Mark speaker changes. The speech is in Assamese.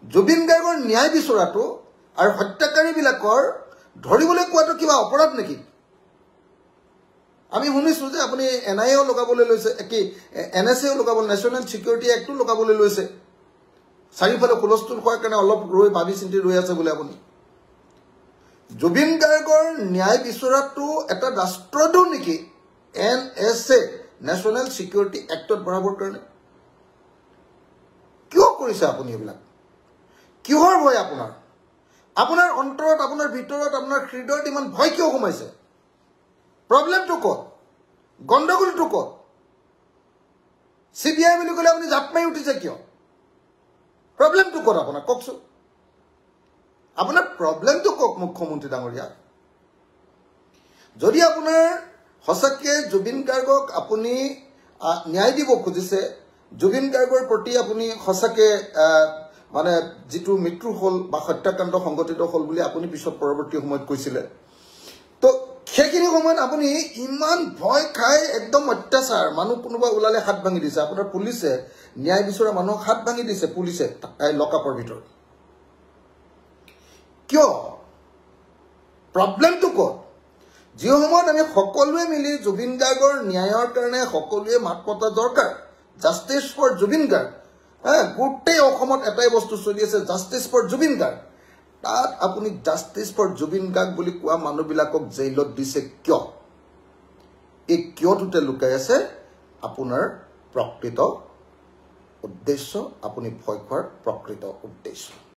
Speaker 1: জুবিন গাৰ্গৰ ন্যায় বিচৰাটো আৰু হত্যাকাৰীবিলাকৰ ধৰিবলৈ কোৱাটো কিবা অপৰাধ নেকি আমি শুনিছো যে আপুনি এনআইএও লগাবলৈ লৈছে কি এনএসএও লগাবলৈ নেশ্যনেল সিকিউৰিটি এক্টটো লগাবলৈ লৈছে চাৰিফালে হুলস্থুল হোৱাৰ কাৰণে অলপ ৰৈ ভাবি চিন্তি ৰৈ আছে বোলে আপুনি জুবিন গাৰ্গৰ ন্যায় বিচৰাটো এটা ৰাষ্ট্ৰদ্ৰোহ নেকি এনএসএ নেশ্যনেল সিকিউৰিটি এক্টত বৰাবৰ কাৰণে কিয় কৰিছে আপুনি এইবিলাক কিহৰ ভয় আপোনাৰ অন্তৰত আপোনাৰ ভিতৰত আপোনাৰ হৃদয়ত ইমান ভয় কিয় সোমাইছে প্ৰবলেমটো ক'ত গণ্ডগোলটো ক'ত সিবিআই বুলি ক'লে আপুনি জাপ মাৰি উঠিছে কিয় প্ৰবলেমটো ক'ত আপোনাৰ কওকচোন আপোনাৰ প্ৰবলেমটো কওক মুখ্যমন্ত্ৰী ডাঙৰীয়া যদি আপোনাৰ হসকে জুবিন গাৰ্গক আপুনি ন্যায় দিব খুজিছে জুবিন গাৰ্গৰ প্ৰতি আপুনি হসকে মানে যেটো মৃত্যু হল বা হত্যাকাণ্ড সংগঠিত হল বুলি আপুনি পিছত পৰৱৰ্তী সময়ত কৈছিলে তো সেইখিনি সময়ত আপুনি ইমান ভয় খাই একদম অত্যাচাৰ মানুহ কোনোবা ওলালে হাত ভাঙি দিছে আপোনাৰ পুলিচে ন্যায় বিচৰা মানুহক হাত ভাঙি দিছে পুলিচে লকআপৰ ভিতৰত কিয় প্ৰবলেমটো ক'ত যি সময়ত আমি সকলোৱে মিলি জুবিন গাৰ্গৰ ন্যায়ৰ কাৰণে সকলোৱে মাত পতা দৰকাৰ জাস্টিস ফৰ জুবিন গাৰ্গ গোটেই অসমত এটাই বস্তু চলি আছে জাস্টিস ফৰ জুবিন গাৰ্গ তাত আপুনি জাস্টিস ফৰ জুবিন গাৰ্গ বুলি কোৱা মানুহবিলাকক জেইলত দিছে কিয় এই কিয়টোতে লুকাই আছে আপোনাৰ প্ৰকৃত উদ্দেশ্য আপুনি ভয় খোৱাৰ প্ৰকৃত উদ্দেশ্য